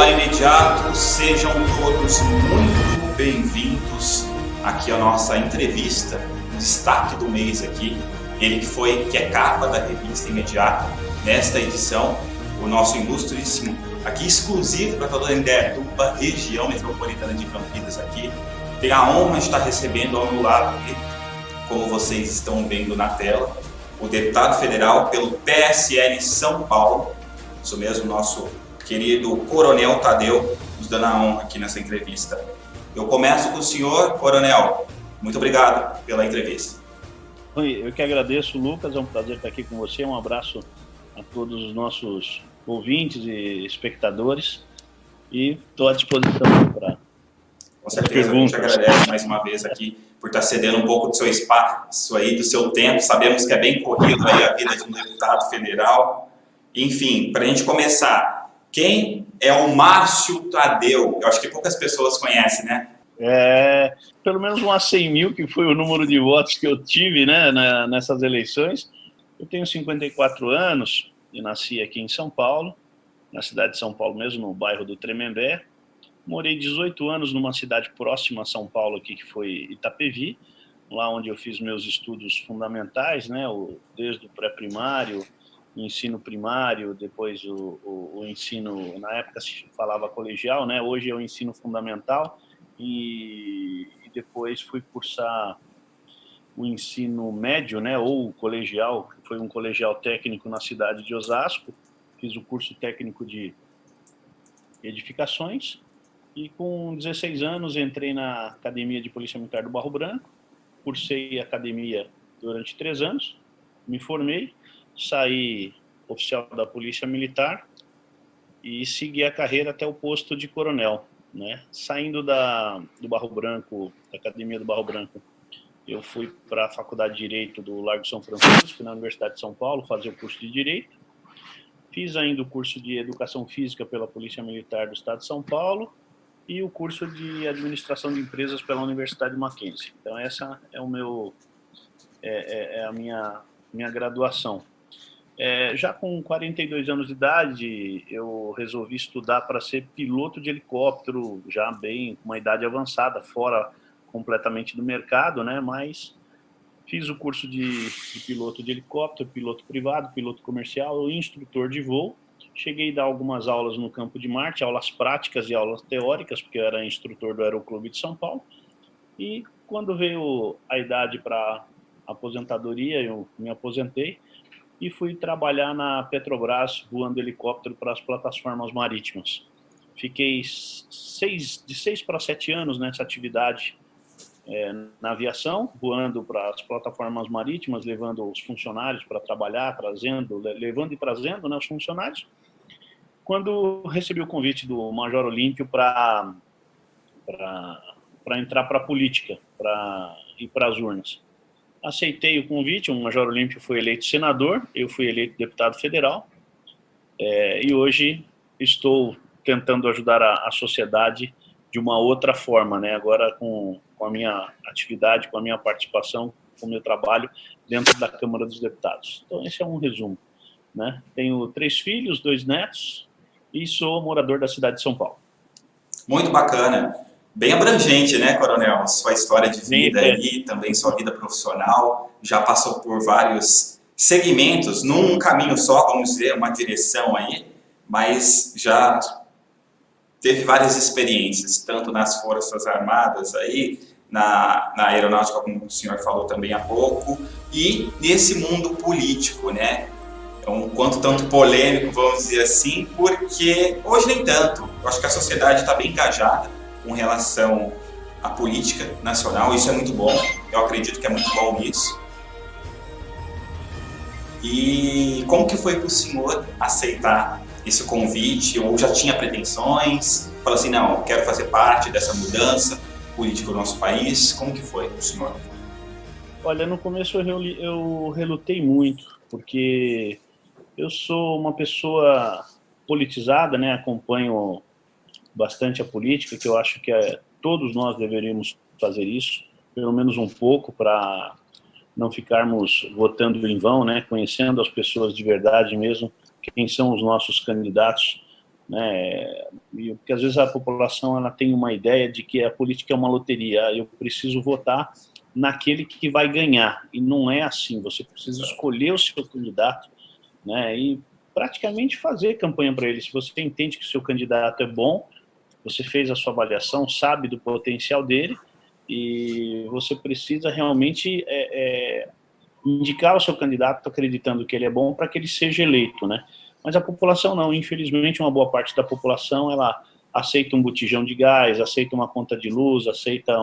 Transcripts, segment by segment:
Olá, imediato, sejam todos muito bem-vindos aqui à nossa entrevista, destaque do mês aqui, ele que é capa da revista Imediato, nesta edição, o nosso ilustríssimo, aqui exclusivo para toda a Indaiatuba, região metropolitana de Campinas aqui, tem a honra de estar recebendo ao meu lado, como vocês estão vendo na tela, o deputado federal pelo PSL São Paulo, isso mesmo, nosso querido Coronel Tadeu, nos dando a honra aqui nessa entrevista. Eu começo com o senhor, Coronel. Muito obrigado pela entrevista. Eu que agradeço, Lucas. É um prazer estar aqui com você. Um abraço a todos os nossos ouvintes e espectadores. E estou à disposição para com certeza, a gente agradece mais uma vez aqui por estar cedendo um pouco do seu espaço aí, do seu tempo. Sabemos que é bem corrido aí a vida de um deputado federal. Enfim, para a gente começar, quem é o Márcio Tadeu? Eu acho que poucas pessoas conhecem, né? Pelo menos umas 100 mil, que foi o número de votos que eu tive, né, nessas eleições. Eu tenho 54 anos e nasci aqui em São Paulo, na cidade de São Paulo mesmo, no bairro do Tremembé. Morei 18 anos numa cidade próxima a São Paulo, aqui, que foi Itapevi, lá onde eu fiz meus estudos fundamentais, né, desde o pré-primário, ensino primário, depois o ensino, na época se falava colegial, né? Hoje é o ensino fundamental, e depois fui cursar o ensino médio, né? Ou colegial, que foi um colegial técnico na cidade de Osasco. Fiz o curso técnico de edificações e com 16 anos entrei na Academia de Polícia Militar do Barro Branco, cursei a academia durante 3 anos, me formei, saí oficial da Polícia Militar e segui a carreira até o posto de coronel, né? Saindo do Barro Branco, da Academia do Barro Branco, eu fui para a Faculdade de Direito do Largo São Francisco, na Universidade de São Paulo, fazer o curso de Direito. Fiz ainda o curso de Educação Física pela Polícia Militar do Estado de São Paulo e o curso de Administração de Empresas pela Universidade Mackenzie. Então essa é a minha graduação. Já com 42 anos de idade, eu resolvi estudar para ser piloto de helicóptero, já bem com uma idade avançada, fora completamente do mercado, né? Mas fiz o curso de piloto de helicóptero, piloto privado, piloto comercial e instrutor de voo. Cheguei a dar algumas aulas no campo de Marte, aulas práticas e aulas teóricas, porque eu era instrutor do Aeroclube de São Paulo. E quando veio a idade para aposentadoria, eu me aposentei e fui trabalhar na Petrobras voando helicóptero para as plataformas marítimas. Fiquei de 6 para 7 anos nessa atividade na aviação, voando para as plataformas marítimas, levando os funcionários para trabalhar, levando e trazendo, né, os funcionários. Quando recebi o convite do Major Olímpio para entrar para a política, para ir para as urnas. Aceitei o convite, o Major Olímpio foi eleito senador, eu fui eleito deputado federal, e hoje estou tentando ajudar a sociedade de uma outra forma, né? Agora com a minha atividade, com a minha participação, com o meu trabalho dentro da Câmara dos Deputados. Então esse é um resumo, né? Tenho 3 filhos, 2 netos e sou morador da cidade de São Paulo. Muito bacana. Bem abrangente, né, Coronel? Sua história de vida aí, também sua vida profissional, já passou por vários segmentos, num caminho só, vamos dizer, uma direção aí, mas já teve várias experiências, tanto nas Forças Armadas aí, na aeronáutica, como o senhor falou também há pouco, e nesse mundo político, né? É um quanto tanto polêmico, vamos dizer assim, porque hoje nem tanto. Eu acho que a sociedade está bem engajada com relação à política nacional, isso é muito bom, eu acredito que é muito bom isso. E como que foi para o senhor aceitar esse convite, ou já tinha pretensões, falou assim, não, quero fazer parte dessa mudança política do nosso país, como que foi para o senhor? Olha, no começo eu relutei muito, porque eu sou uma pessoa politizada, né, acompanho bastante a política, que eu acho que todos nós deveríamos fazer isso, pelo menos um pouco, para não ficarmos votando em vão, né, conhecendo as pessoas de verdade mesmo, quem são os nossos candidatos né? Porque às vezes a população ela tem uma ideia de que a política é uma loteria, eu preciso votar naquele que vai ganhar, e não é assim, você precisa escolher o seu candidato, né? E praticamente fazer campanha para ele. Se você entende que o seu candidato é bom, você fez a sua avaliação, sabe do potencial dele, e você precisa realmente indicar o seu candidato acreditando que ele é bom para que ele seja eleito, né? Mas a população não, infelizmente uma boa parte da população ela aceita um botijão de gás, aceita uma conta de luz, aceita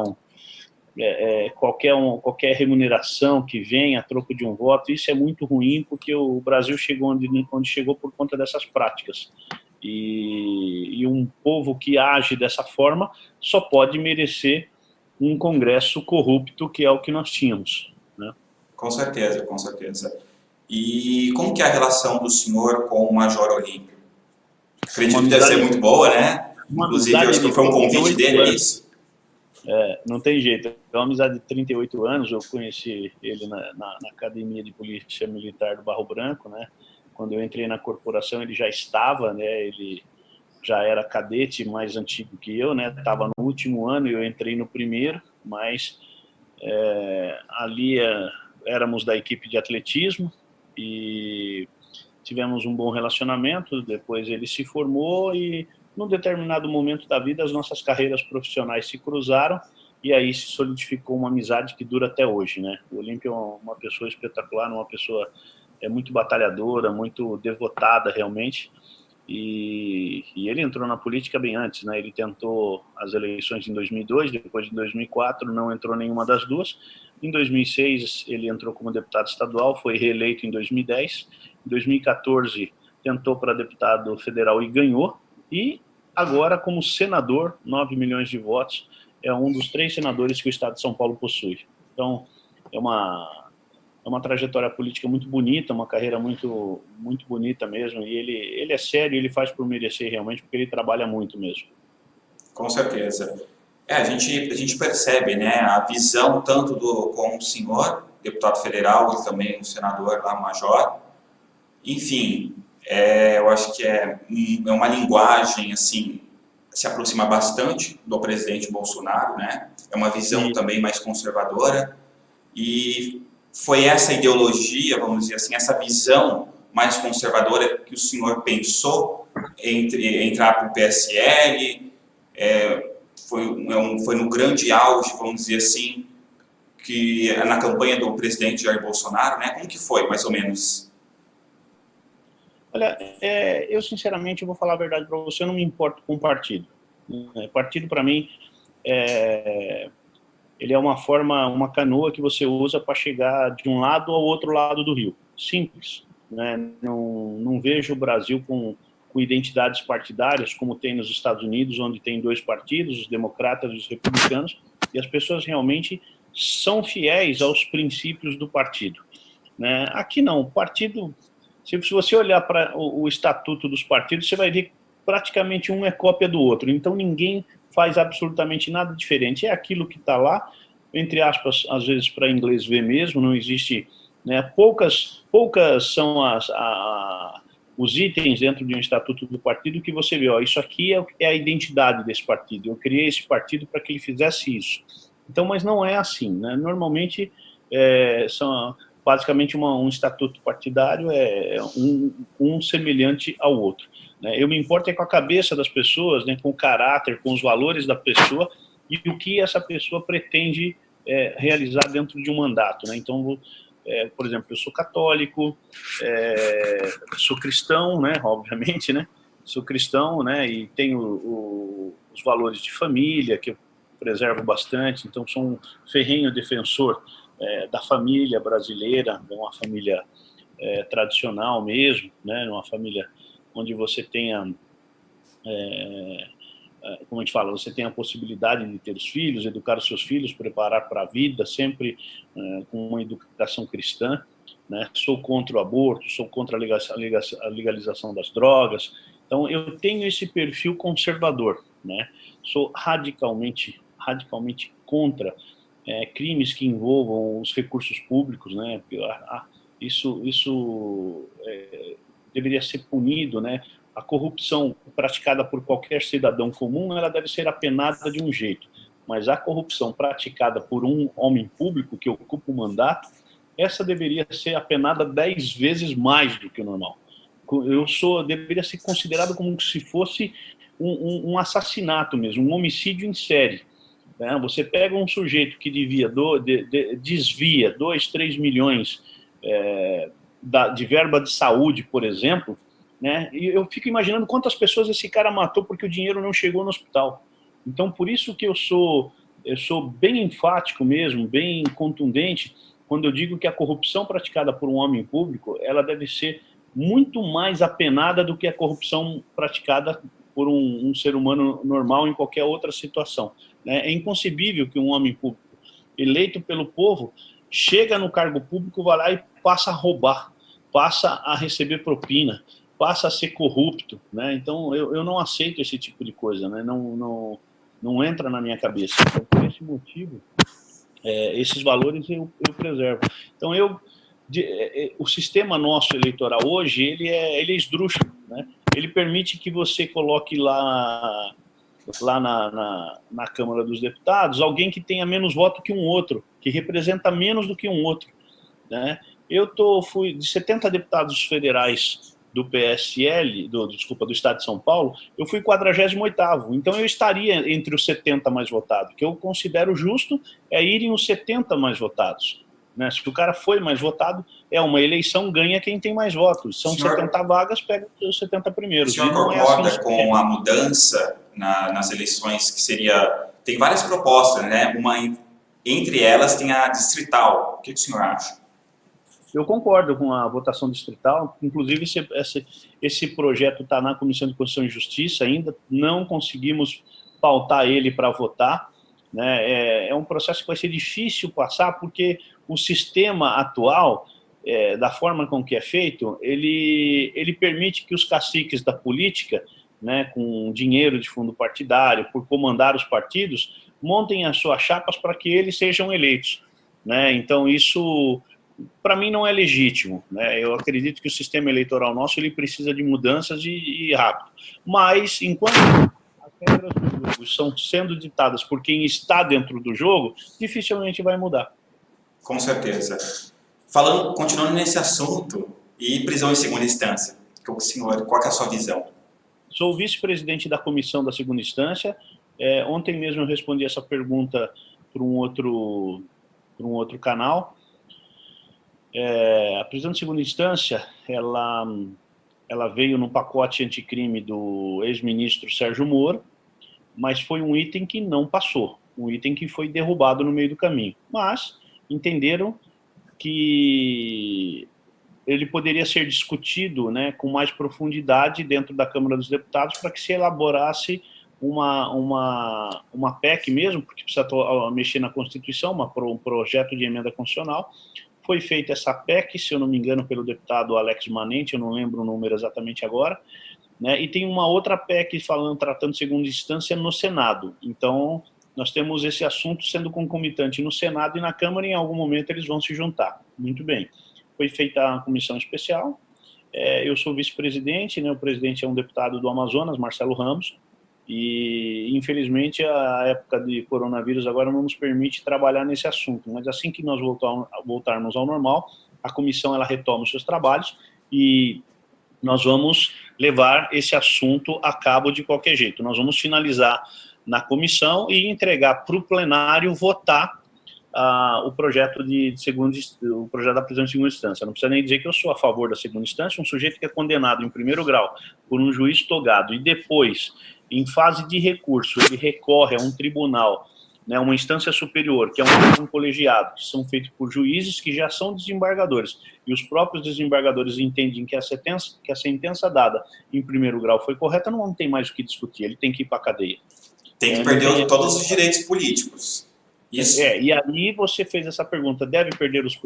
qualquer remuneração que vem a troco de um voto. Isso é muito ruim porque o Brasil chegou onde chegou por conta dessas práticas. E um povo que age dessa forma só pode merecer um Congresso corrupto, que é o que nós tínhamos, né? Com certeza, com certeza. E como que é a relação do senhor com o Major Olímpio? Acredito que deve ser muito boa, né? Inclusive, eu acho que foi um convite dele, é isso? Não tem jeito. É uma amizade de 38 anos, eu conheci ele na Academia de Polícia Militar do Barro Branco, né? Quando eu entrei na corporação, ele já estava, né? Ele já era cadete mais antigo que eu, né? Estava no último ano e eu entrei no primeiro, mas ali éramos da equipe de atletismo e tivemos um bom relacionamento. Depois ele se formou e, num determinado momento da vida, as nossas carreiras profissionais se cruzaram e aí se solidificou uma amizade que dura até hoje, né? O Olímpio é uma pessoa espetacular, uma pessoa muito batalhadora, muito devotada realmente. E ele entrou na política bem antes, né? Ele tentou as eleições em 2002, depois de 2004 não entrou nenhuma das duas. Em 2006 ele entrou como deputado estadual, foi reeleito em 2010. Em 2014 tentou para deputado federal e ganhou. E agora como senador, 9 milhões de votos, é um dos 3 senadores que o estado de São Paulo possui. Então é uma trajetória política muito bonita, uma carreira muito, muito bonita mesmo, e ele é sério, ele faz por merecer realmente, porque ele trabalha muito mesmo. Com certeza. A gente percebe, né, a visão tanto como o senhor, deputado federal, e também o senador lá, major. Enfim, eu acho que é uma linguagem, assim, se aproxima bastante do presidente Bolsonaro, né? É uma visão também mais conservadora. E foi essa ideologia, vamos dizer assim, essa visão mais conservadora que o senhor pensou entre entrar para o PSL, foi no grande auge, vamos dizer assim, que na campanha do presidente Jair Bolsonaro, né? Como que foi, mais ou menos? Olha, eu sinceramente vou falar a verdade para você, eu não me importo com partido. Partido para mim ele é uma canoa que você usa para chegar de um lado ao outro lado do rio. Simples, né? Não vejo o Brasil com identidades partidárias, como tem nos Estados Unidos, onde tem 2 partidos, os democratas e os republicanos, e as pessoas realmente são fiéis aos princípios do partido, né? Aqui não, o partido, se você olhar para o estatuto dos partidos, você vai ver que praticamente um é cópia do outro, então ninguém faz absolutamente nada diferente, é aquilo que está lá, entre aspas, às vezes para inglês ver mesmo, não existe, né, poucas são os itens dentro de um estatuto do partido que você vê, ó, isso aqui é a identidade desse partido, eu criei esse partido para que ele fizesse isso. Então, mas não é assim, né? Normalmente são basicamente um estatuto partidário um semelhante ao outro, né? Eu me importo com a cabeça das pessoas, né, com o caráter, com os valores da pessoa e o que essa pessoa pretende realizar dentro de um mandato, né? Então, por exemplo, eu sou católico, sou cristão, né, obviamente, né? Sou cristão, né, e tenho os valores de família, que eu preservo bastante, então sou um ferrenho defensor da família brasileira, de uma família tradicional mesmo, né, uma família onde você tenha, como a gente fala, você tem a possibilidade de ter os filhos, educar os seus filhos, preparar para a vida, sempre com uma educação cristã, né? Sou contra o aborto, sou contra a legalização das drogas, então eu tenho esse perfil conservador, né? Sou radicalmente contra crimes que envolvam os recursos públicos, né? Isso deveria ser punido, né? a corrupção praticada por qualquer cidadão comum, ela deve ser apenada de um jeito, mas a corrupção praticada por um homem público que ocupa o mandato, essa deveria ser apenada 10 vezes mais do que o normal. Deveria ser considerado como se fosse um assassinato mesmo, um homicídio em série. Né? Você pega um sujeito que desvia 2, 3 milhões de verba de saúde, por exemplo, né? E eu fico imaginando quantas pessoas esse cara matou porque o dinheiro não chegou no hospital. Então, por isso que eu sou bem enfático mesmo, bem contundente, quando eu digo que a corrupção praticada por um homem público, ela deve ser muito mais apenada do que a corrupção praticada por um ser humano normal em qualquer outra situação. Né? É inconcebível que um homem público eleito pelo povo chega no cargo público, vai lá e passa a roubar, passa a receber propina, passa a ser corrupto, né? Então eu não aceito esse tipo de coisa, né? Não entra na minha cabeça. Então, por esse motivo, esses valores eu preservo. Então o sistema nosso eleitoral hoje ele é esdrúxulo, né? Ele permite que você coloque lá na Câmara dos Deputados alguém que tenha menos voto que um outro, que representa menos do que um outro, né? Fui de 70 deputados federais do PSL, do Estado de São Paulo, eu fui 48º, então eu estaria entre os 70 mais votados. O que eu considero justo é irem os 70 mais votados. Né? Se o cara foi mais votado, é uma eleição, ganha quem tem mais votos. São 70 vagas, pega os 70 primeiros. O senhor concorda com a mudança nas eleições, que seria... Tem várias propostas, né? Entre elas tem a distrital. O que o senhor acha? Eu concordo com a votação distrital, inclusive esse projeto está na Comissão de Constituição e Justiça, ainda não conseguimos pautar ele para votar, né? É um processo que vai ser difícil passar, porque o sistema atual, da forma com que é feito, ele permite que os caciques da política, né, com dinheiro de fundo partidário, por comandar os partidos, montem as suas chapas para que eles sejam eleitos. Né? Então isso... para mim não é legítimo, né? Eu acredito que o sistema eleitoral nosso ele precisa de mudanças e rápido. Mas enquanto as regras do jogo estão sendo ditadas por quem está dentro do jogo, dificilmente vai mudar. Com certeza. Continuando nesse assunto e prisão em segunda instância, qual que é a sua visão? Sou vice-presidente da comissão da segunda instância. Ontem mesmo eu respondi essa pergunta para um outro canal. A prisão de segunda instância, ela veio no pacote anticrime do ex-ministro Sérgio Moro, mas foi um item que não passou, um item que foi derrubado no meio do caminho. Mas entenderam que ele poderia ser discutido, né, com mais profundidade dentro da Câmara dos Deputados para que se elaborasse uma PEC mesmo, porque precisa mexer na Constituição, um projeto de emenda constitucional. Foi feita essa PEC, se eu não me engano, pelo deputado Alex Manente, eu não lembro o número exatamente agora, né? E tem uma outra PEC tratando de segunda instância no Senado. Então, nós temos esse assunto sendo concomitante no Senado e na Câmara, e em algum momento eles vão se juntar. Muito bem. Foi feita a comissão especial, eu sou vice-presidente, né? O presidente é um deputado do Amazonas, Marcelo Ramos, e infelizmente a época de coronavírus agora não nos permite trabalhar nesse assunto, mas assim que nós voltarmos ao normal, a comissão ela retoma os seus trabalhos e nós vamos levar esse assunto a cabo de qualquer jeito. Nós vamos finalizar na comissão e entregar para o plenário votar o projeto o projeto da prisão em segunda instância. Não precisa nem dizer que eu sou a favor da segunda instância. Um sujeito que é condenado em primeiro grau por um juiz togado e depois, em fase de recurso, ele recorre a um tribunal, né, uma instância superior, que é um colegiado, que são feitos por juízes que já são desembargadores, e os próprios desembargadores entendem que a sentença dada em primeiro grau foi correta, não tem mais o que discutir, ele tem que ir para a cadeia. Tem que perder todos os direitos políticos. Isso. E aí você fez essa pergunta, deve perder os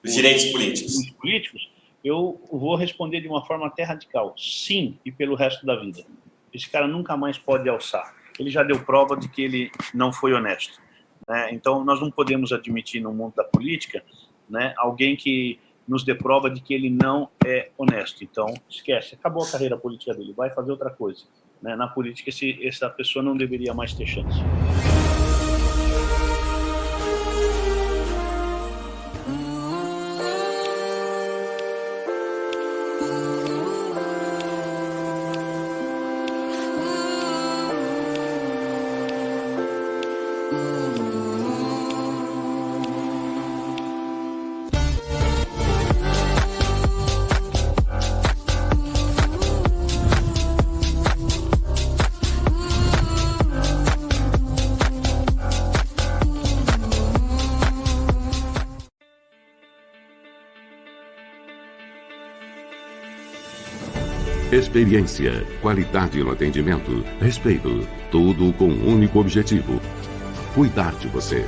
direitos políticos? Os políticos? Eu vou responder de uma forma até radical. Sim, e pelo resto da vida. Esse cara nunca mais pode alçar. Ele já deu prova de que ele não foi honesto. Né? Então, nós não podemos admitir no mundo da política, né, alguém que nos dê prova de que ele não é honesto. Então, esquece, acabou a carreira política dele, vai fazer outra coisa. Né? Na política, essa pessoa não deveria mais ter chance. Experiência, qualidade no atendimento, respeito, tudo com um único objetivo: cuidar de você.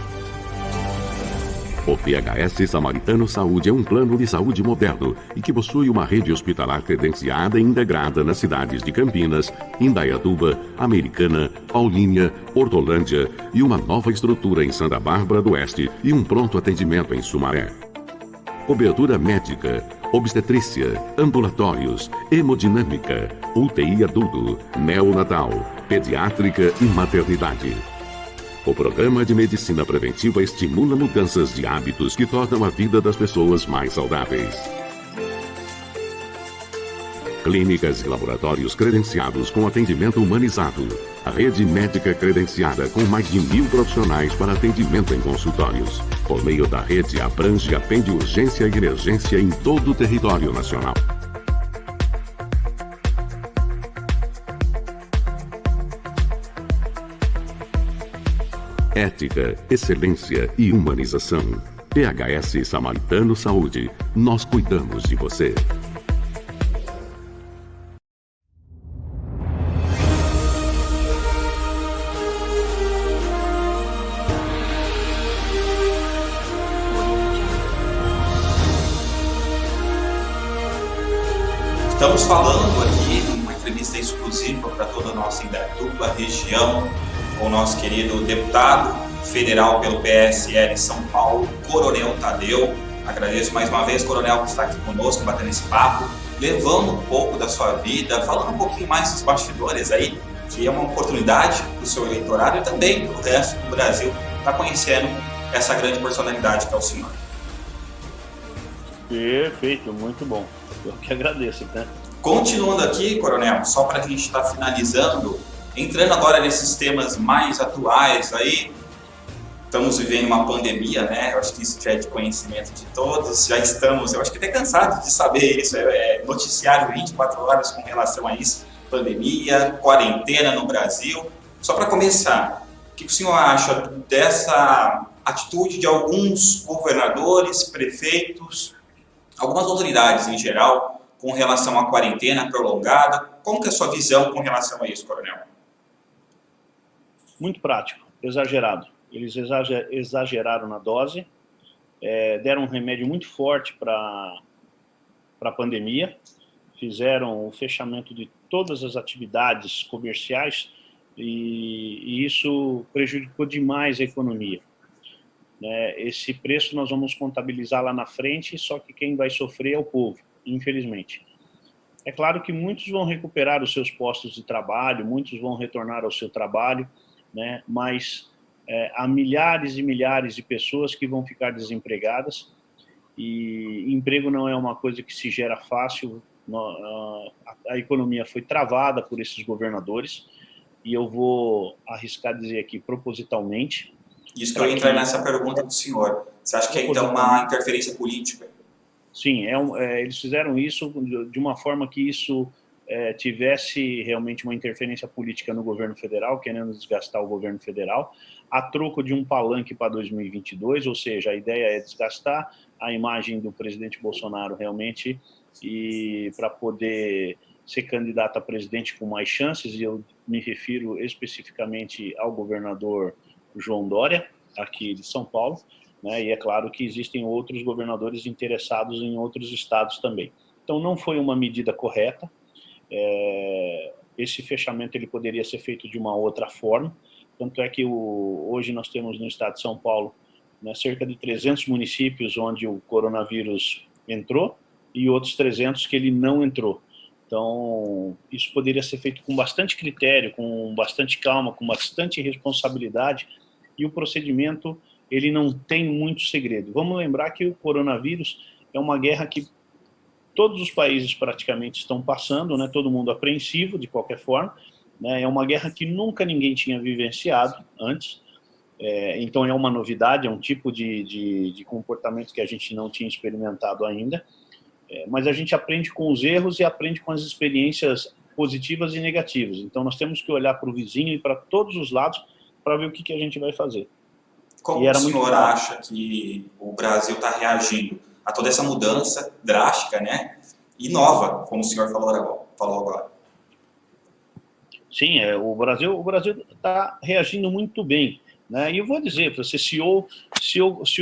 O PHS Samaritano Saúde é um plano de saúde moderno e que possui uma rede hospitalar credenciada e integrada nas cidades de Campinas, Indaiatuba, Americana, Paulínia, Hortolândia e uma nova estrutura em Santa Bárbara do Oeste e um pronto atendimento em Sumaré. Cobertura médica, obstetrícia, ambulatórios, hemodinâmica, UTI adulto, neonatal, pediátrica e maternidade. O programa de medicina preventiva estimula mudanças de hábitos que tornam a vida das pessoas mais saudáveis. Clínicas e laboratórios credenciados com atendimento humanizado. A rede médica credenciada com mais de 1.000 profissionais para atendimento em consultórios. Por meio da rede, abrange e atende urgência e emergência em todo o território nacional. Ética, excelência e humanização. PHS Samaritano Saúde. Nós cuidamos de você. Estamos falando aqui numa entrevista exclusiva para toda a nossa Indaiatuba, região, com o nosso querido deputado federal pelo PSL São Paulo, Coronel Tadeu. Agradeço mais uma vez, Coronel, por estar aqui conosco, batendo esse papo, levando um pouco da sua vida, falando um pouquinho mais dos bastidores aí, que é uma oportunidade para o seu eleitorado e também para o resto do Brasil estar conhecendo essa grande personalidade que é o senhor. Perfeito, muito bom. Eu que agradeço, né? Continuando aqui, Coronel, só para a gente estar finalizando, entrando agora nesses temas mais atuais aí, estamos vivendo uma pandemia, né? Eu acho que isso já é de conhecimento de todos, já estamos, eu acho que até cansados de saber isso, noticiário 24 horas com relação a isso, pandemia, quarentena no Brasil. Só para começar, o que o senhor acha dessa atitude de alguns governadores, prefeitos, algumas autoridades em geral, com relação à quarentena prolongada? Como que é a sua visão com relação a isso, Coronel? Muito prático, exagerado. Eles exageraram na dose, deram um remédio muito forte para a pandemia, fizeram o fechamento de todas as atividades comerciais e isso prejudicou demais a economia. Esse preço nós vamos contabilizar lá na frente, só que quem vai sofrer é o povo, infelizmente. É claro que muitos vão recuperar os seus postos de trabalho, muitos vão retornar ao seu trabalho, né? Mas há milhares e milhares de pessoas que vão ficar desempregadas e emprego não é uma coisa que se gera fácil. A economia foi travada por esses governadores e eu vou arriscar dizer aqui propositalmente. Isso que eu ia entrar nessa pergunta do senhor. Você acha que é então uma interferência política? Sim, eles fizeram isso de uma forma que isso tivesse realmente uma interferência política no governo federal, querendo desgastar o governo federal, a troco de um palanque para 2022, ou seja, a ideia é desgastar a imagem do presidente Bolsonaro realmente e para poder ser candidato a presidente com mais chances, e eu me refiro especificamente ao governador João Dória, aqui de São Paulo, né? E é claro que existem outros governadores interessados em outros estados também. Então não foi uma medida correta, esse fechamento ele poderia ser feito de uma outra forma, tanto é que hoje nós temos no estado de São Paulo, né, cerca de 300 municípios onde o coronavírus entrou e outros 300 que ele não entrou. Então, isso poderia ser feito com bastante critério, com bastante calma, com bastante responsabilidade, e o procedimento, ele não tem muito segredo. Vamos lembrar que o coronavírus é uma guerra que todos os países praticamente estão passando, né? Todo mundo apreensivo, de qualquer forma, né? É uma guerra que nunca ninguém tinha vivenciado antes, então é uma novidade, é um tipo de comportamento que a gente não tinha experimentado ainda, mas a gente aprende com os erros e aprende com as experiências positivas e negativas. Então nós temos que olhar para o vizinho e para todos os lados para ver o que a gente vai fazer. Como o senhor acha que o Brasil está reagindo a toda essa mudança drástica, né, e nova, como o senhor falou agora? Sim, o Brasil está reagindo muito bem, né? E eu vou dizer para você, se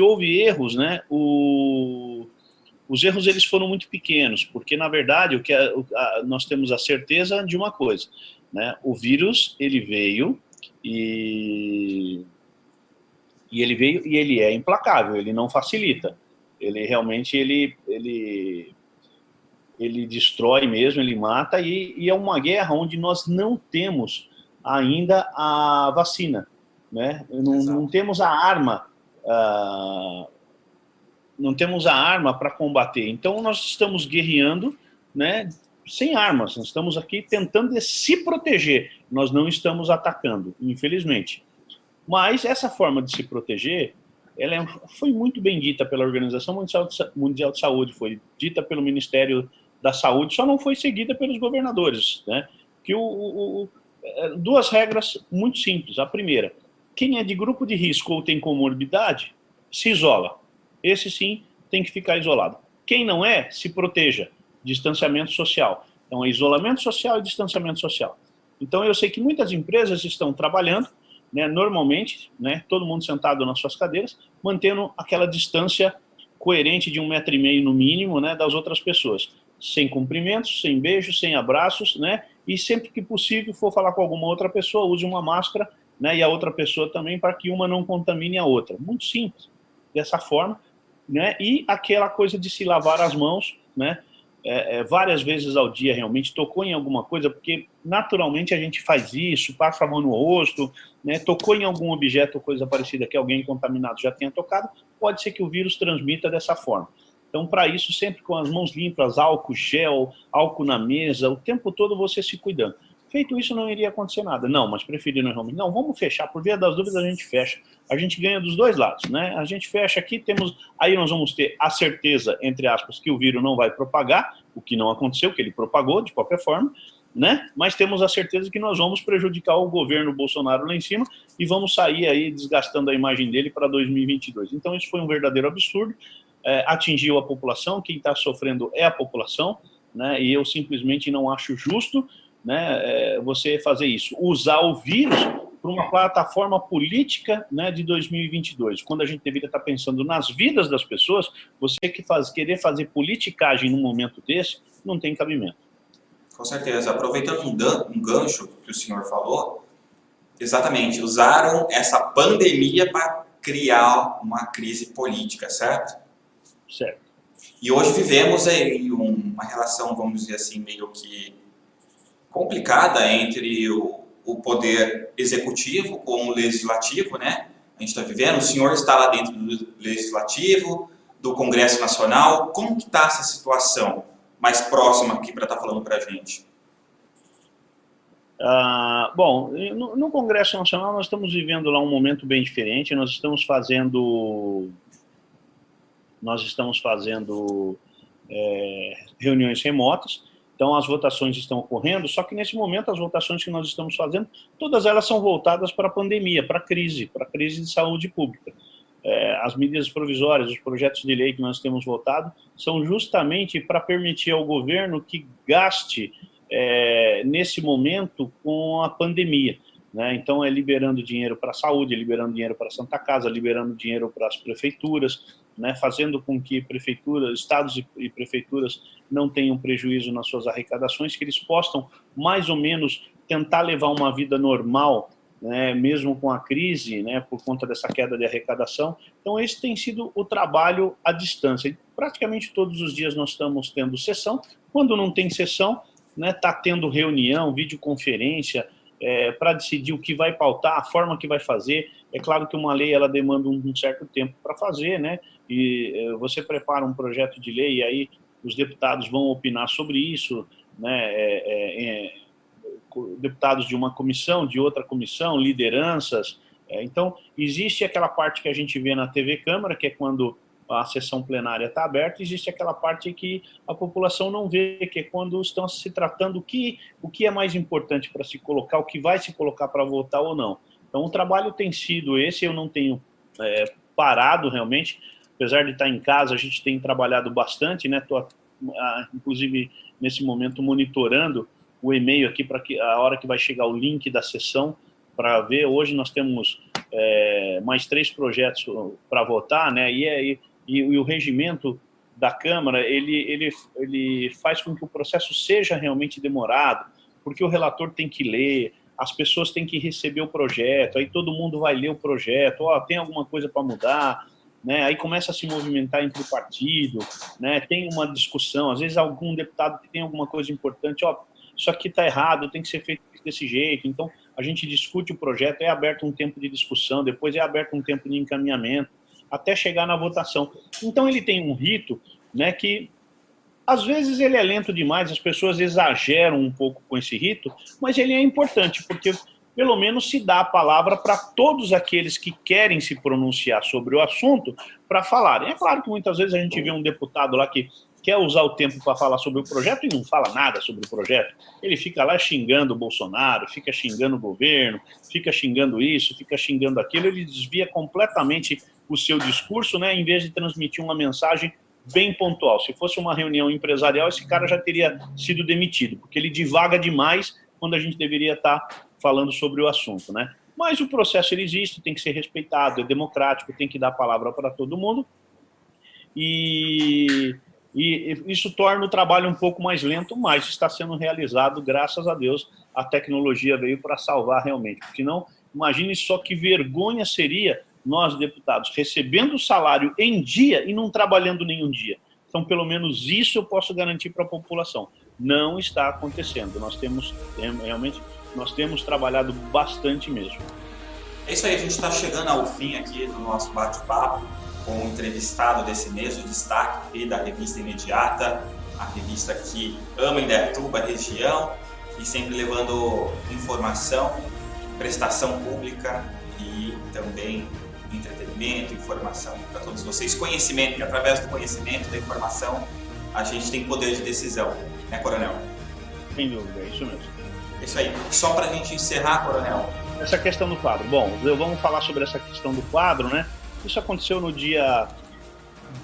houve erros, né, os erros eles foram muito pequenos, porque na verdade nós temos a certeza de uma coisa, né? O vírus ele veio e ele é implacável, ele não facilita. Ele realmente ele destrói mesmo, ele mata, e é uma guerra onde nós não temos ainda a vacina, né? Não temos a arma, não temos a arma para combater. Então nós estamos guerreando, né, sem armas. Nós estamos aqui tentando se proteger. Nós não estamos atacando, infelizmente. Mas essa forma de se proteger, ela foi muito bem dita pela Organização Mundial de Saúde, foi dita pelo Ministério da Saúde, só não foi seguida pelos governadores, né? Que duas regras muito simples. A primeira, quem é de grupo de risco ou tem comorbidade, se isola. Esse sim tem que ficar isolado. Quem não é, se proteja. Distanciamento social. Então, é isolamento social e distanciamento social. Então, eu sei que muitas empresas estão trabalhando, né, normalmente, né, todo mundo sentado nas suas cadeiras, mantendo aquela distância coerente de 1,5 metro no mínimo, né, das outras pessoas. Sem cumprimentos, sem beijos, sem abraços, né, e sempre que possível for falar com alguma outra pessoa, use uma máscara, né, e a outra pessoa também, para que uma não contamine a outra. Muito simples, dessa forma, né, e aquela coisa de se lavar as mãos, né, várias vezes ao dia, realmente, tocou em alguma coisa, porque naturalmente a gente faz isso, passa a mão no rosto, né, tocou em algum objeto ou coisa parecida que alguém contaminado já tenha tocado, pode ser que o vírus transmita dessa forma. Então, para isso, sempre com as mãos limpas, álcool gel, álcool na mesa, o tempo todo você se cuidando. Feito isso, não iria acontecer nada. Não, mas preferindo realmente, não, vamos fechar, por via das dúvidas a gente fecha. A gente ganha dos dois lados, né? A gente fecha aqui, aí nós vamos ter a certeza, entre aspas, que o vírus não vai propagar, o que não aconteceu, que ele propagou de qualquer forma, né? Mas temos a certeza que nós vamos prejudicar o governo Bolsonaro lá em cima e vamos sair aí desgastando a imagem dele para 2022. Então isso foi um verdadeiro absurdo, atingiu a população, quem está sofrendo é a população, né? E eu simplesmente não acho justo, né, você fazer isso, usar o vírus para uma plataforma política, né, de 2022, quando a gente deveria estar pensando nas vidas das pessoas. Você querer fazer politicagem num momento desse, não tem cabimento. Com certeza. Aproveitando um gancho que o senhor falou, exatamente, usaram essa pandemia para criar uma crise política, certo? Certo. E hoje vivemos aí uma relação, vamos dizer assim, meio que complicada entre o poder executivo com o legislativo, né? A gente está vivendo, o senhor está lá dentro do legislativo, do Congresso Nacional. Como que está essa situação mais próxima aqui para estar falando para a gente? Bom, no Congresso Nacional nós estamos vivendo lá um momento bem diferente. Nós estamos fazendo reuniões remotas. Então, as votações estão ocorrendo, só que nesse momento as votações que nós estamos fazendo, todas elas são voltadas para a pandemia, para a crise de saúde pública. As medidas provisórias, os projetos de lei que nós temos votado, são justamente para permitir ao governo que gaste nesse momento com a pandemia, né? Então, liberando dinheiro para a saúde, liberando dinheiro para a Santa Casa, liberando dinheiro para as prefeituras, né, fazendo com que prefeituras, estados e prefeituras não tenham prejuízo nas suas arrecadações, que eles possam mais ou menos tentar levar uma vida normal, né, mesmo com a crise, né, por conta dessa queda de arrecadação. Então, esse tem sido o trabalho à distância. E praticamente todos os dias nós estamos tendo sessão. Quando não tem sessão, né, está tendo reunião, videoconferência, para decidir o que vai pautar, a forma que vai fazer. É claro que uma lei ela demanda um certo tempo para fazer, né? E você prepara um projeto de lei e aí os deputados vão opinar sobre isso, né? Deputados de uma comissão, de outra comissão, lideranças. Então, existe aquela parte que a gente vê na TV Câmara, que é quando a sessão plenária está aberta, existe aquela parte que a população não vê, que é quando estão se tratando o que é mais importante para se colocar, o que vai se colocar para votar ou não. Então, o trabalho tem sido esse, eu não tenho parado realmente, apesar de estar em casa, a gente tem trabalhado bastante, né? Estou, inclusive, nesse momento, monitorando o e-mail aqui para que a hora que vai chegar o link da sessão para ver. Hoje nós temos mais 3 projetos para votar, né? E o regimento da Câmara, ele faz com que o processo seja realmente demorado, porque o relator tem que ler, as pessoas têm que receber o projeto, aí todo mundo vai ler o projeto, tem alguma coisa para mudar, né? Aí começa a se movimentar entre o partido, né? Tem uma discussão, às vezes algum deputado que tem alguma coisa importante, isso aqui está errado, tem que ser feito desse jeito. Então, a gente discute o projeto, é aberto um tempo de discussão, depois é aberto um tempo de encaminhamento, até chegar na votação. Então, ele tem um rito, né, que, às vezes, ele é lento demais, as pessoas exageram um pouco com esse rito, mas ele é importante, porque, pelo menos, se dá a palavra para todos aqueles que querem se pronunciar sobre o assunto para falarem. É claro que, muitas vezes, a gente vê um deputado lá que quer usar o tempo para falar sobre o projeto e não fala nada sobre o projeto. Ele fica lá xingando o Bolsonaro, fica xingando o governo, fica xingando isso, fica xingando aquilo, ele desvia completamente o seu discurso, né, em vez de transmitir uma mensagem bem pontual. Se fosse uma reunião empresarial, esse cara já teria sido demitido, porque ele divaga demais quando a gente deveria estar falando sobre o assunto, né? Mas o processo ele existe, tem que ser respeitado, é democrático, tem que dar a palavra para todo mundo. E isso torna o trabalho um pouco mais lento, mas está sendo realizado, graças a Deus, a tecnologia veio para salvar realmente. Porque não, imagine só que vergonha seria nós, deputados, recebendo o salário em dia e não trabalhando nenhum dia. Então, pelo menos isso eu posso garantir para a população. Não está acontecendo. Nós temos trabalhado bastante mesmo. É isso aí, a gente está chegando ao fim aqui do nosso bate-papo com o entrevistado desse mês, o destaque aqui da revista Imediata, a revista que ama Indaiatuba, a região, e sempre levando informação, prestação pública e também entretenimento, informação para todos vocês, conhecimento, que através do conhecimento, da informação, a gente tem poder de decisão, né, Coronel? Sem dúvida, é isso mesmo. É isso aí. Só para a gente encerrar, Coronel. Essa questão do quadro. Bom, vamos falar sobre essa questão do quadro, né? Isso aconteceu no dia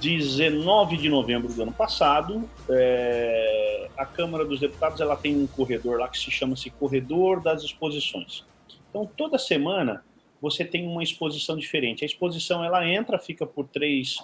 19 de novembro do ano passado. A Câmara dos Deputados ela tem um corredor lá que se chama-se Corredor das Exposições. Então, toda semana você tem uma exposição diferente. A exposição ela entra, fica por três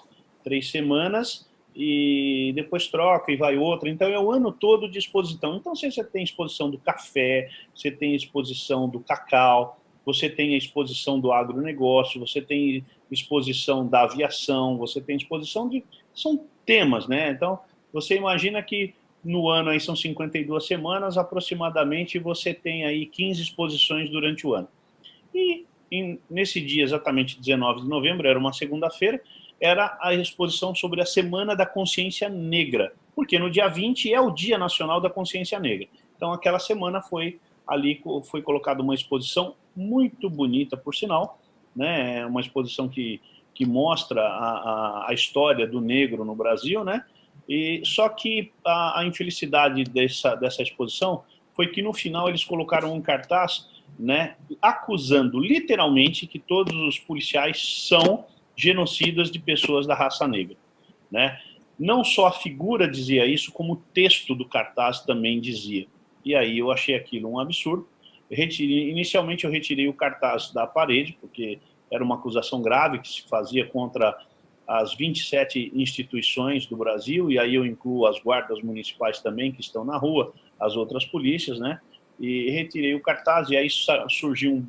semanas e depois troca e vai outra. Então, é o ano todo de exposição. Então, você tem exposição do café, você tem exposição do cacau, você tem a exposição do agronegócio, você tem exposição da aviação, você tem exposição de... São temas, né? Então, você imagina que no ano aí são 52 semanas, aproximadamente você tem aí 15 exposições durante o ano. E nesse dia, exatamente 19 de novembro, era uma segunda-feira, era a exposição sobre a Semana da Consciência Negra, porque no dia 20 é o Dia Nacional da Consciência Negra. Então, aquela semana foi colocada uma exposição muito bonita, por sinal, né? Uma exposição que mostra a história do negro no Brasil, né? E só que a infelicidade dessa exposição foi que no final eles colocaram um cartaz, né, acusando literalmente que todos os policiais são genocidas de pessoas da raça negra, né? Não só a figura dizia isso, como o texto do cartaz também dizia. E aí eu achei aquilo um absurdo. Inicialmente eu retirei o cartaz da parede, porque era uma acusação grave que se fazia contra as 27 instituições do Brasil, e aí eu incluo as guardas municipais também, que estão na rua, as outras polícias, né? e retirei o cartaz, e aí surgiu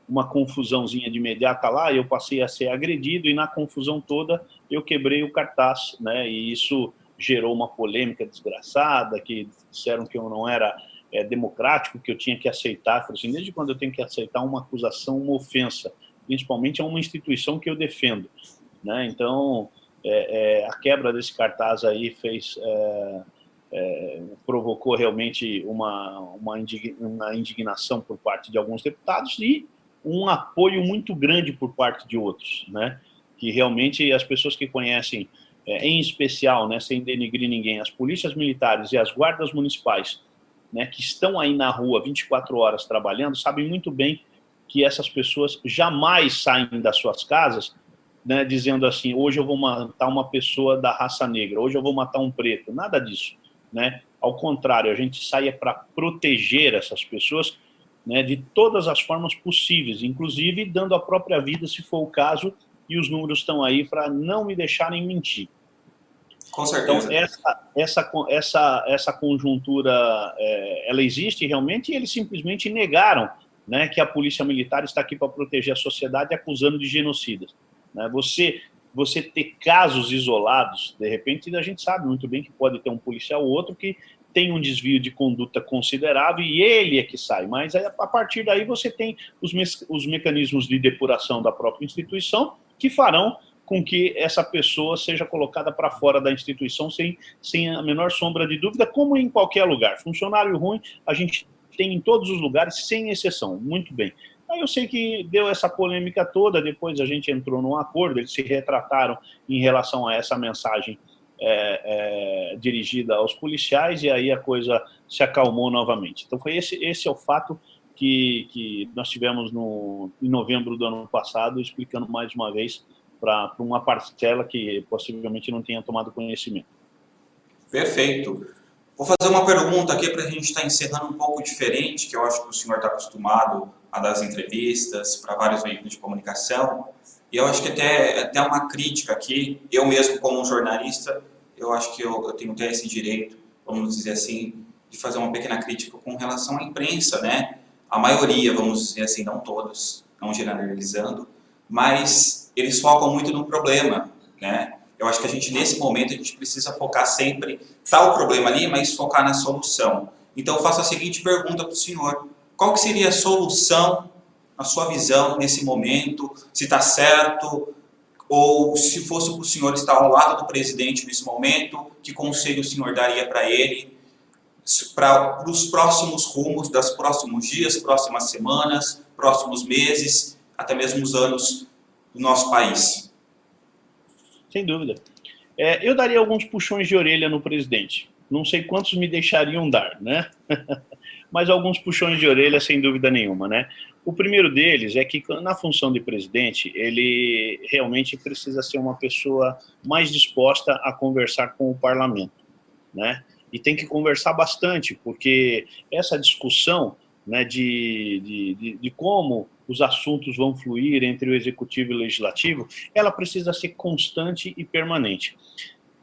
uma confusãozinha de imediata lá, eu passei a ser agredido, e na confusão toda eu quebrei o cartaz, né? E isso gerou uma polêmica desgraçada, que disseram que eu não era democrático, que eu tinha que aceitar. Eu falei assim, desde quando eu tenho que aceitar uma acusação, uma ofensa, principalmente a uma instituição que eu defendo, né? Então, a quebra desse cartaz aí provocou realmente uma indignação por parte de alguns deputados e um apoio muito grande por parte de outros, né? Que realmente as pessoas que conhecem, em especial, né, sem denigrir ninguém, as polícias militares e as guardas municipais, né, que estão aí na rua 24 horas trabalhando, sabem muito bem que essas pessoas jamais saem das suas casas, né, dizendo assim, hoje eu vou matar uma pessoa da raça negra, hoje eu vou matar um preto, nada disso, né? Ao contrário, a gente sai para proteger essas pessoas, né, de todas as formas possíveis, inclusive dando a própria vida, se for o caso, e os números estão aí para não me deixarem mentir. Com certeza. Então, essa conjuntura, ela existe realmente, e eles simplesmente negaram, né, que a polícia militar está aqui para proteger a sociedade, acusando de genocidas, né? Você ter casos isolados, de repente a gente sabe muito bem que pode ter um policial ou outro que tem um desvio de conduta considerável e ele é que sai, mas a partir daí você tem os mecanismos de depuração da própria instituição que farão com que essa pessoa seja colocada para fora da instituição sem a menor sombra de dúvida, como em qualquer lugar. Funcionário ruim a gente tem em todos os lugares, sem exceção. Muito bem. Aí eu sei que deu essa polêmica toda, depois a gente entrou num acordo, eles se retrataram em relação a essa mensagem dirigida aos policiais, e aí a coisa se acalmou novamente. Então foi esse é o fato que nós tivemos em novembro do ano passado, explicando mais uma vez para uma parcela que possivelmente não tenha tomado conhecimento. Perfeito. Vou fazer uma pergunta aqui para a gente estar encerrando um pouco diferente, que eu acho que o senhor está acostumado a dar as entrevistas para vários veículos de comunicação, e eu acho que até uma crítica aqui, eu mesmo como um jornalista, eu acho que eu tenho até esse direito, vamos dizer assim, de fazer uma pequena crítica com relação à imprensa, né? A maioria, vamos dizer assim, não todos, não generalizando, mas eles focam muito no problema, né? Eu acho que a gente, nesse momento, a gente precisa focar sempre, tá o problema ali, mas focar na solução. Então eu faço a seguinte pergunta para o senhor: qual que seria a solução, na sua visão, nesse momento? Se está certo, ou se fosse para o senhor estar ao lado do presidente nesse momento, que conselho o senhor daria para ele, para os próximos rumos, dos próximos dias, próximas semanas, próximos meses, até mesmo os anos do nosso país? Sem dúvida. Eu daria alguns puxões de orelha no presidente. Não sei quantos me deixariam dar, né? Mas alguns puxões de orelha, sem dúvida nenhuma, né? O primeiro deles é que, na função de presidente, ele realmente precisa ser uma pessoa mais disposta a conversar com o parlamento, né? E tem que conversar bastante, porque essa discussão, né, de como os assuntos vão fluir entre o executivo e o legislativo, ela precisa ser constante e permanente.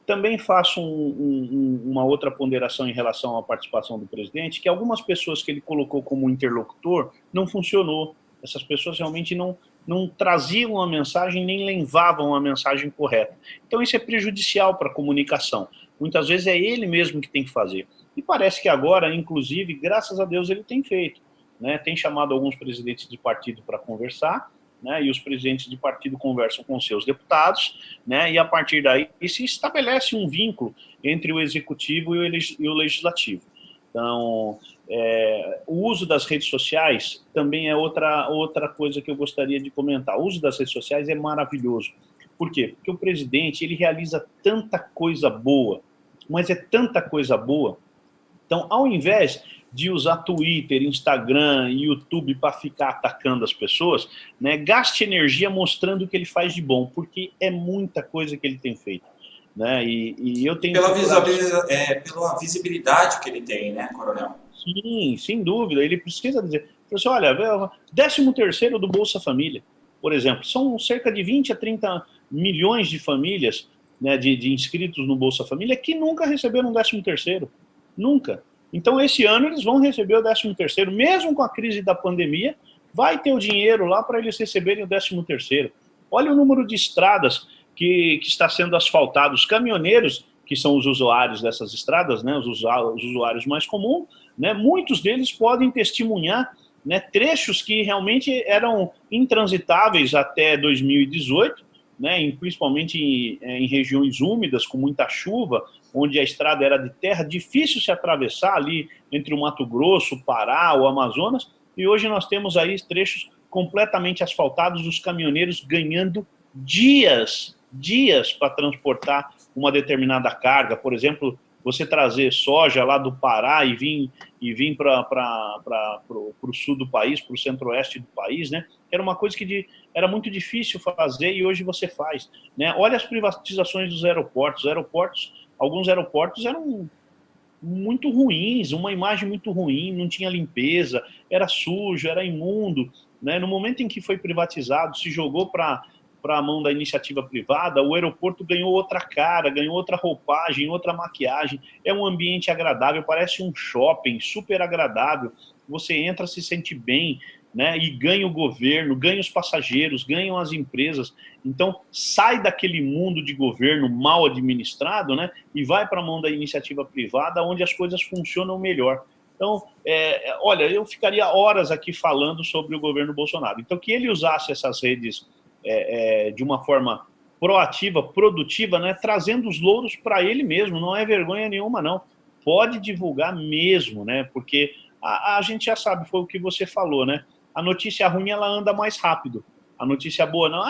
Também faço uma outra ponderação em relação à participação do presidente, que algumas pessoas que ele colocou como interlocutor não funcionou. Essas pessoas realmente não traziam a mensagem, nem levavam a mensagem correta. Então isso é prejudicial para a comunicação. Muitas vezes é ele mesmo que tem que fazer. E parece que agora, inclusive, graças a Deus, ele tem feito, né? Tem chamado alguns presidentes de partido para conversar, né? E os presidentes de partido conversam com seus deputados, né? E a partir daí se estabelece um vínculo entre o executivo e o legislativo. Então, o uso das redes sociais também é outra coisa que eu gostaria de comentar. O uso das redes sociais é maravilhoso. Por quê? Porque o presidente, ele realiza tanta coisa boa, mas é tanta coisa boa. Então, ao invés de usar Twitter, Instagram e YouTube para ficar atacando as pessoas, né, gaste energia mostrando o que ele faz de bom, porque é muita coisa que ele tem feito, né? E eu tenho pela visibilidade que ele tem, né, coronel? Sim, sem dúvida. Ele precisa dizer, assim, olha, 13º do Bolsa Família, por exemplo, são cerca de 20 a 30 milhões de famílias, né, de inscritos no Bolsa Família que nunca receberam um 13º. Nunca. Então, esse ano eles vão receber o 13º, mesmo com a crise da pandemia, vai ter o dinheiro lá para eles receberem o 13º. Olha o número de estradas que está sendo asfaltado. Os caminhoneiros, que são os usuários dessas estradas, né, os usuários mais comuns, né, muitos deles podem testemunhar, né, trechos que realmente eram intransitáveis até 2018, né, principalmente em regiões úmidas, com muita chuva, onde a estrada era de terra, difícil se atravessar ali entre o Mato Grosso, o Pará, o Amazonas, e hoje nós temos aí trechos completamente asfaltados, os caminhoneiros ganhando dias para transportar uma determinada carga. Por exemplo, você trazer soja lá do Pará e vir para o sul do país, para o centro-oeste do país, né? Era uma coisa que era muito difícil fazer e hoje você faz, né? Olha as privatizações dos aeroportos. Alguns aeroportos eram muito ruins, uma imagem muito ruim, não tinha limpeza, era sujo, era imundo, né? No momento em que foi privatizado, se jogou para a mão da iniciativa privada, o aeroporto ganhou outra cara, ganhou outra roupagem, outra maquiagem, é um ambiente agradável, parece um shopping, super agradável, você entra, se sente bem, né? E ganha o governo, ganha os passageiros, ganham as empresas. Então, sai daquele mundo de governo mal administrado, né? E vai para a mão da iniciativa privada, onde as coisas funcionam melhor. Então, olha, eu ficaria horas aqui falando sobre o governo Bolsonaro. Então, que ele usasse essas redes de uma forma proativa, produtiva, né? Trazendo os louros para ele mesmo, não é vergonha nenhuma, não. Pode divulgar mesmo, né? Porque a gente já sabe, foi o que você falou, né? A notícia ruim, ela anda mais rápido. A notícia boa, não,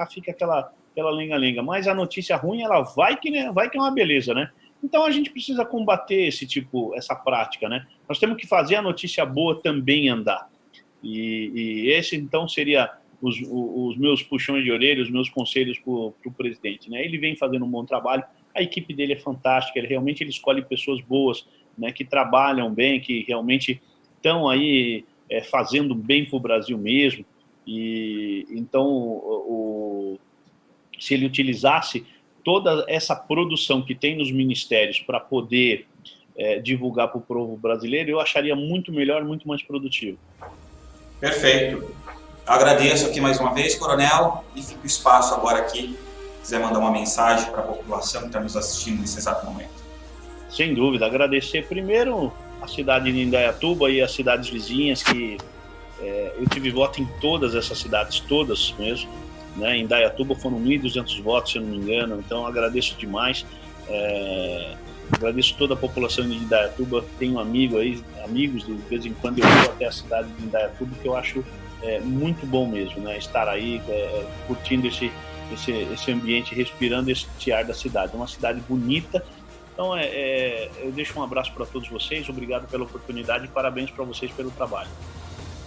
fica aquela lenga-lenga. Mas a notícia ruim, ela vai que é uma beleza, né? Então, a gente precisa combater essa prática, né? Nós temos que fazer a notícia boa também andar. E esse, então, seria os meus puxões de orelha, os meus conselhos para o presidente, né? Ele vem fazendo um bom trabalho, a equipe dele é fantástica, ele escolhe pessoas boas, né, que trabalham bem, que realmente estão aí fazendo bem para o Brasil mesmo. E então, se ele utilizasse toda essa produção que tem nos ministérios para poder divulgar para o povo brasileiro, eu acharia muito melhor, muito mais produtivo. Perfeito. Agradeço aqui mais uma vez, Coronel, e fica o espaço agora aqui, se quiser mandar uma mensagem para a população que está nos assistindo nesse exato momento. Sem dúvida, agradecer primeiro a cidade de Indaiatuba e as cidades vizinhas, que eu tive voto em todas essas cidades, todas mesmo, né? Em Indaiatuba foram 1.200 votos, se eu não me engano, então agradeço demais, agradeço toda a população de Indaiatuba, tenho amigos, de vez em quando eu vou até a cidade de Indaiatuba, que eu acho muito bom mesmo, né? Estar aí curtindo esse ambiente, respirando esse ar da cidade, uma cidade bonita. Então, eu deixo um abraço para todos vocês, obrigado pela oportunidade e parabéns para vocês pelo trabalho.